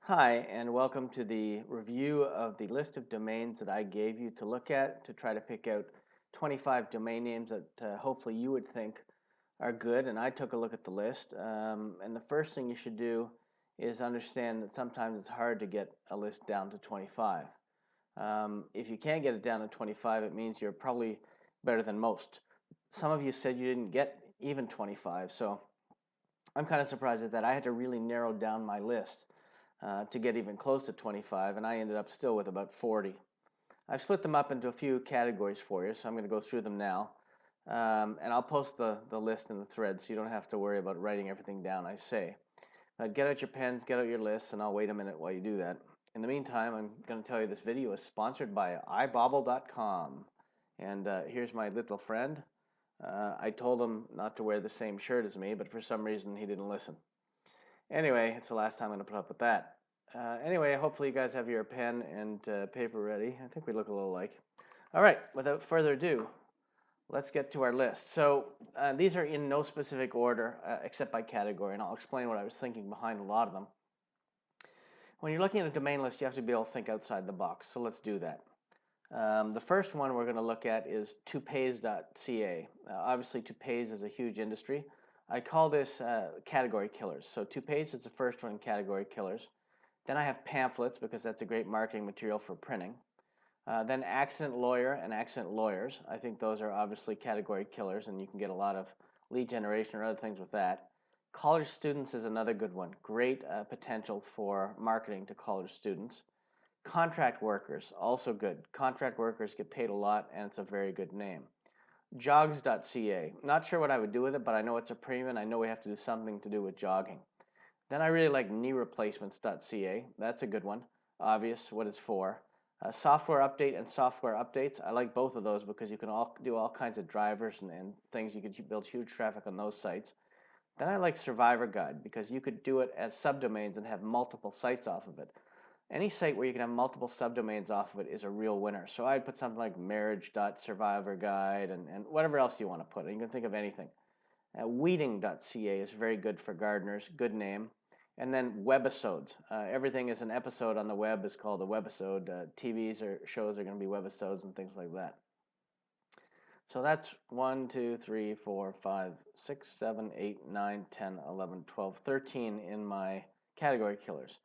Hi, and welcome to the review of the list of domains that I gave you to look at to try to pick out 25 domain names that hopefully you would think are good. And I took a look at the list. And the first thing you should do is understand that sometimes it's hard to get a list down to 25. If you can't get it down to 25, it means you're probably better than most. Some of you said you didn't get even 25, so I'm kind of surprised at that. I had to really narrow down my list to get even close to 25, and I ended up still with about 40. I've split them up into a few categories for you, so I'm going to go through them now. And I'll post the list in the thread so you don't have to worry about writing everything down I say. Get out your pens, get out your lists, and I'll wait a minute while you do that. In the meantime, I'm going to tell you this video is sponsored by ibobble.com. And here's my little friend. I told him not to wear the same shirt as me, but for some reason he didn't listen. Anyway, it's the last time I'm going to put up with that. Anyway, hopefully you guys have your pen and paper ready. I think we look a little alike. All right, without further ado, let's get to our list. So these are in no specific order except by category, and I'll explain what I was thinking behind a lot of them. When you're looking at a domain list, you have to be able to think outside the box, so let's do that. The first one we're going to look at is toupees.ca. Obviously, toupees is a huge industry. I call this category killers. So toupees is the first one in category killers. Then I have pamphlets because that's a great marketing material for printing. Then accident lawyer and accident lawyers. I think those are obviously category killers, and you can get a lot of lead generation or other things with that. College students is another good one. Great potential for marketing to college students. Contract workers, also good. Contract workers get paid a lot, and it's a very good name. Jogs.ca. Not sure what I would do with it, but I know it's a premium. I know we have to do something to do with jogging. Then I really like knee replacements.ca. That's a good one. Obvious what it's for. Software update and software updates. I like both of those because you can do all kinds of drivers and things. You could build huge traffic on those sites. Then I like Survivor Guide because you could do it as subdomains and have multiple sites off of it. Any site where you can have multiple subdomains off of it is a real winner. So I'd put something like marriage.survivorguide and whatever else you want to put. You can think of anything. Weeding.ca is very good for gardeners. Good name. And then webisodes. Everything is an episode on the web is called a webisode. TVs or shows are going to be webisodes and things like that. So that's 1, 2, 3, 4, 5, 6, 7, 8, 9, 10, 11, 12, 13 in my category killers.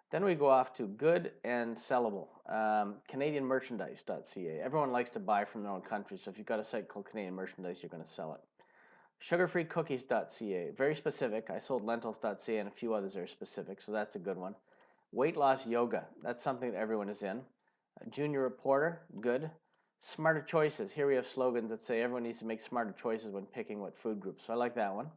Then we go off to good and sellable. CanadianMerchandise.ca. Everyone likes to buy from their own country, so if you've got a site called Canadian Merchandise, you're going to sell it. Sugarfreecookies.ca. Very specific. I sold lentils.ca and a few others that are specific, so that's a good one. Weight loss yoga. That's something that everyone is in. Junior Reporter. Good. Smarter choices. Here we have slogans that say everyone needs to make smarter choices when picking what food groups. So I like that one.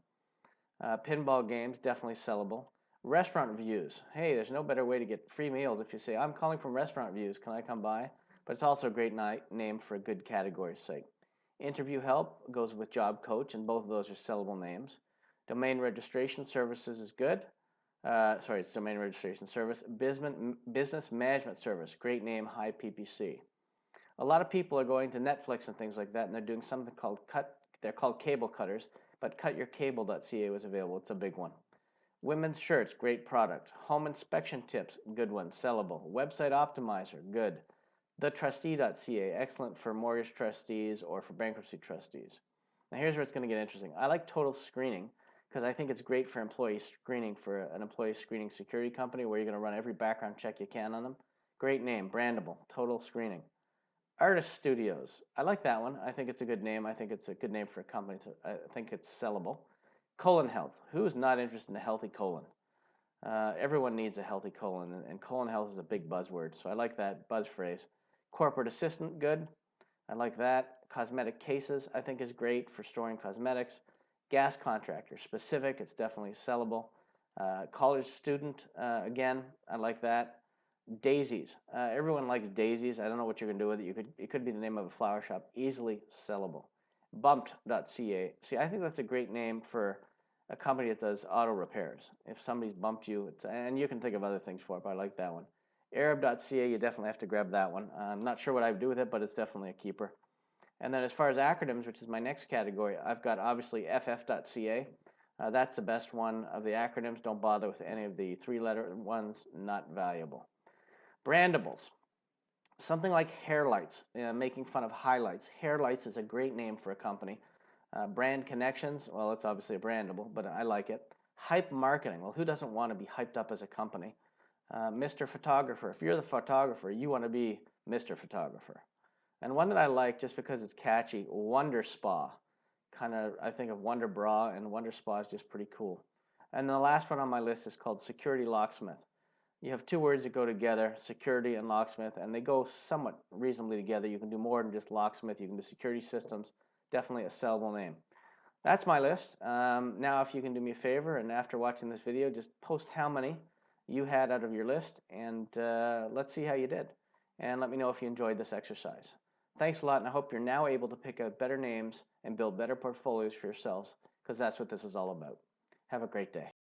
Pinball games, definitely sellable. Restaurant reviews. Hey, there's no better way to get free meals if you say, I'm calling from restaurant reviews. Can I come by? But it's also a great name for a good category site. Interview help goes with job coach, and both of those are sellable names. Domain registration services is good. Sorry, it's domain registration service. Business management service. Great name, high PPC. A lot of people are going to Netflix and things like that, and they're doing something called they're called cable cutters, but cutyourcable.ca was available. It's a big one. Women's shirts, great product. Home inspection tips, good one, sellable. Website optimizer, good. TheTrustee.ca, excellent for mortgage trustees or for bankruptcy trustees. Now here's where it's going to get interesting. I like total screening because I think it's great for employee screening for an employee screening security company where you're going to run every background check you can on them. Great name, brandable, total screening. Artist Studios. I like that one. I think it's a good name. I think it's a good name for a company. I think it's sellable. Colon health. Who's not interested in a healthy colon? Everyone needs a healthy colon, and colon health is a big buzzword. So I like that buzz phrase. Corporate assistant, good. I like that. Cosmetic cases, I think is great for storing cosmetics. Gas contractor, specific. It's definitely sellable. College student, again, I like that. Daisies. Everyone likes daisies. I don't know what you're going to do with it. It could be the name of a flower shop. Easily sellable. Bumped.ca. See, I think that's a great name for a company that does auto repairs. If somebody's bumped you, and you can think of other things for it, but I like that one. Arab.ca, you definitely have to grab that one. I'm not sure what I would do with it, but it's definitely a keeper. And then as far as acronyms, which is my next category, I've got obviously ff.ca. That's the best one of the acronyms. Don't bother with any of the three-letter ones, not valuable. Brandables. Something like Hairlights, making fun of highlights. Hairlights is a great name for a company. Brand Connections, well, it's obviously a brandable, but I like it. Hype Marketing, well, who doesn't want to be hyped up as a company? Mr. Photographer, if you're the photographer, you want to be Mr. Photographer. And one that I like just because it's catchy, Wonder Spa. Kind of, I think of Wonder Bra, and Wonder Spa is just pretty cool. And the last one on my list is called Security Locksmith. You have two words that go together, security and locksmith, and they go somewhat reasonably together. You can do more than just locksmith. You can do security systems. Definitely a sellable name. That's my list. Now, if you can do me a favor, and after watching this video, just post how many you had out of your list, and let's see how you did. And let me know if you enjoyed this exercise. Thanks a lot, and I hope you're now able to pick out better names and build better portfolios for yourselves, because that's what this is all about. Have a great day.